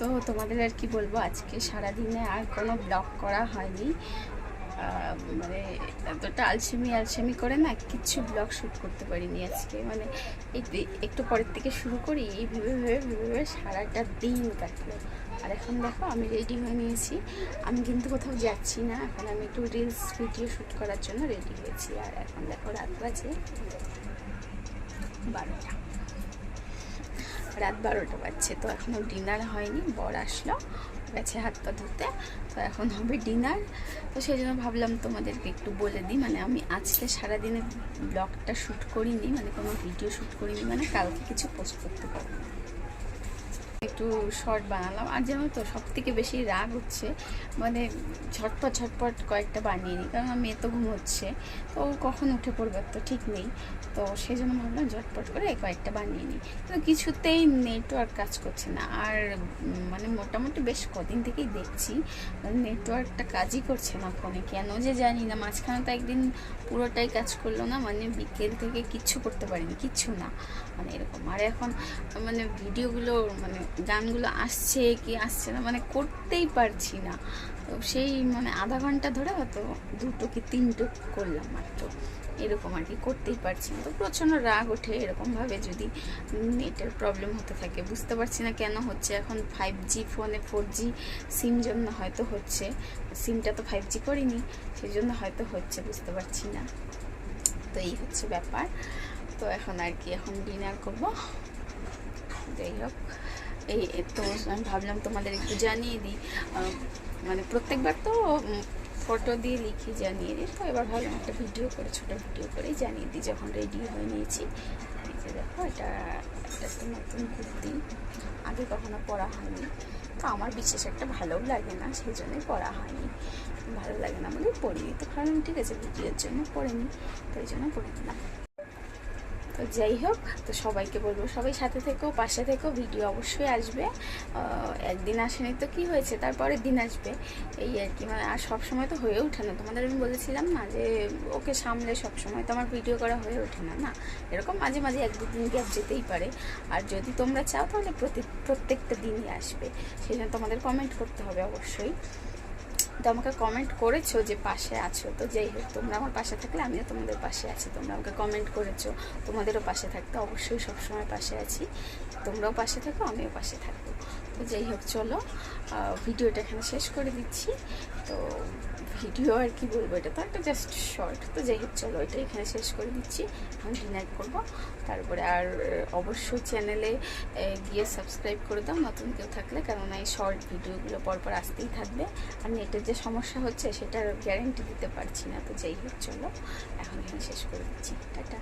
তো তোমাদের আর কি বলবো, আজকে সারাদিনে আর কোনো ব্লগ করা হয়নি। মানে এতটা আলসেমি করে না কিছু ব্লগ শ্যুট করতে পারিনি আজকে। মানে একটু পরের থেকে শুরু করি, এই ভেবে সারাটা দিন কাটলো। আর এখন দেখো আমি রেডি হয়ে নিয়েছি। আমি কিন্তু কোথাও যাচ্ছি না, এখন আমি একটু রিলস ভিডিও শ্যুট করার জন্য রেডি হয়েছি। আর এখন দেখো রাত 12টা বাজছে। তো এখনও ডিনার হয়নি। বর আসলো, গেছে হাত পা ধুতে, তো এখন হবে ডিনার। তো সেই জন্য ভাবলাম তোমাদেরকে একটু বলে দিই। মানে আমি আজকে সারাদিনে ব্লগটা শ্যুট করিনি, মানে কোনো ভিডিও শ্যুট করিনি, মানে কালকে কিছু পোস্ট করতে পারবো না, একটু শর্ট বানালাম। আর জানো তো সব থেকে বেশি রাগ হচ্ছে, মানে ঝটপট কয়েকটা বানিয়ে নিই, কারণ মেয়ে তো ঘুমোচ্ছে, তো কখন উঠে পড়বে তো ঠিক নেই। তো সেই জন্য ভাবলাম ঝটপট করে কয়েকটা বানিয়ে নিই, কিন্তু কিছুতেই নেটওয়ার্ক কাজ করছে না। আর মানে মোটামুটি বেশ কদিন থেকেই দেখছি মানে নেটওয়ার্কটা কাজই করছে না ফোনে, কেন যে জানি না। মাঝখানে তো একদিন পুরোটাই কাজ করলো না, মানে বিকেল থেকে কিচ্ছু করতে পারিনি, কিচ্ছু না, মানে এরকম। আর এখন মানে ভিডিওগুলো মানে গানগুলো আসছে কি আসছে না, মানে করতেই পারছি না। তো সেই মানে আধা ঘন্টা ধরে হয়তো 2টো কি 3টো করলাম মাত্র, এরকম আর কি, করতেই পারছি না। তো প্রচণ্ড রাগ ওঠে এরকমভাবে যদি নেটের প্রবলেম হতে থাকে। বুঝতে পারছি না কেন হচ্ছে। এখন 5G ফোনে 4G সিম জন্য হয়তো হচ্ছে, সিমটা তো 5G করিনি, সেই জন্য হয়তো হচ্ছে, বুঝতে পারছি না। তো এই হচ্ছে ব্যাপার। তো এখন আর কি, এখন ডিনার করবো। যাই হোক, এই তো আমি ভাবলাম তোমাদের একটু জানিয়ে দিই। মানে প্রত্যেকবার তো ফটো দিয়ে লিখি জানিয়ে দিই, তো এবার ভাবলাম একটা ভিডিও করে, ছোটো ভিডিও করেই জানিয়ে দিই। যখন রেডি হয়ে নিয়েছি, এই যে দেখো, এটা একটা নতুন কুর্তি, আগে কখনো পরা হয়নি। তো আমার বিশেষ একটা ভালোও লাগে না, সেই জন্যই পরা হয়নি। ভালো লাগে না বলে পরিনি। তো ভাবলাম ঠিক আছে, ভিডিওর জন্য পরে নিই, তো এই জন্য পরে নিলাম। তো যাই হোক, তো সবাইকে বলবো সবাই সাথে থেকেও, পাশে থেকেও, ভিডিও অবশ্যই আসবে। একদিন আসেনি তো কি হয়েছে, তারপরের দিন আসবে, এই আর কি। মানে আর সবসময় তো হয়ে ওঠে না, তোমাদের আমি বলেছিলাম না যে ওকে সামলে সবসময় তো আমার ভিডিও করা হয়ে ওঠে না, না এরকম মাঝে মাঝে 1-2 দিন গ্যাপ যেতেই পারে। আর যদি তোমরা চাও তাহলে প্রত্যেকটা দিনই আসবে, সেই জন্য তোমাদের কমেন্ট করতে হবে অবশ্যই। তো আমাকে কমেন্ট করেছো যে পাশে আছো, তো যাই হোক, তোমরা আমার পাশে থাকলে আমিও তোমাদের পাশে আছি। তোমরা আমাকে কমেন্ট করেছো, তোমাদেরও পাশে থাকতে অবশ্যই সবসময় পাশে আছি। তোমরাও পাশে থাকো, আমিও পাশে থাকবো। তো যাই হোক, চলো ভিডিওটা এখানে শেষ করে দিচ্ছি। তো ভিডিও আর কি বলবো, এটা তো একটা জাস্ট শর্ট। তো যাই হোক, চলো এটা এখানে শেষ করে দিচ্ছি, এখন ডিনার করবো। তারপরে আর অবশ্যই চ্যানেলে গিয়ে সাবস্ক্রাইব করে দাও নতুন কেউ থাকলে, কেননা এই শর্ট ভিডিওগুলো পরপর আসতেই থাকবে। আর নেটের যে সমস্যা হচ্ছে সেটার গ্যারেন্টি দিতে পারছি না। তো যাই হোক, চলো এখন এখানে শেষ করে দিচ্ছি, টাটা।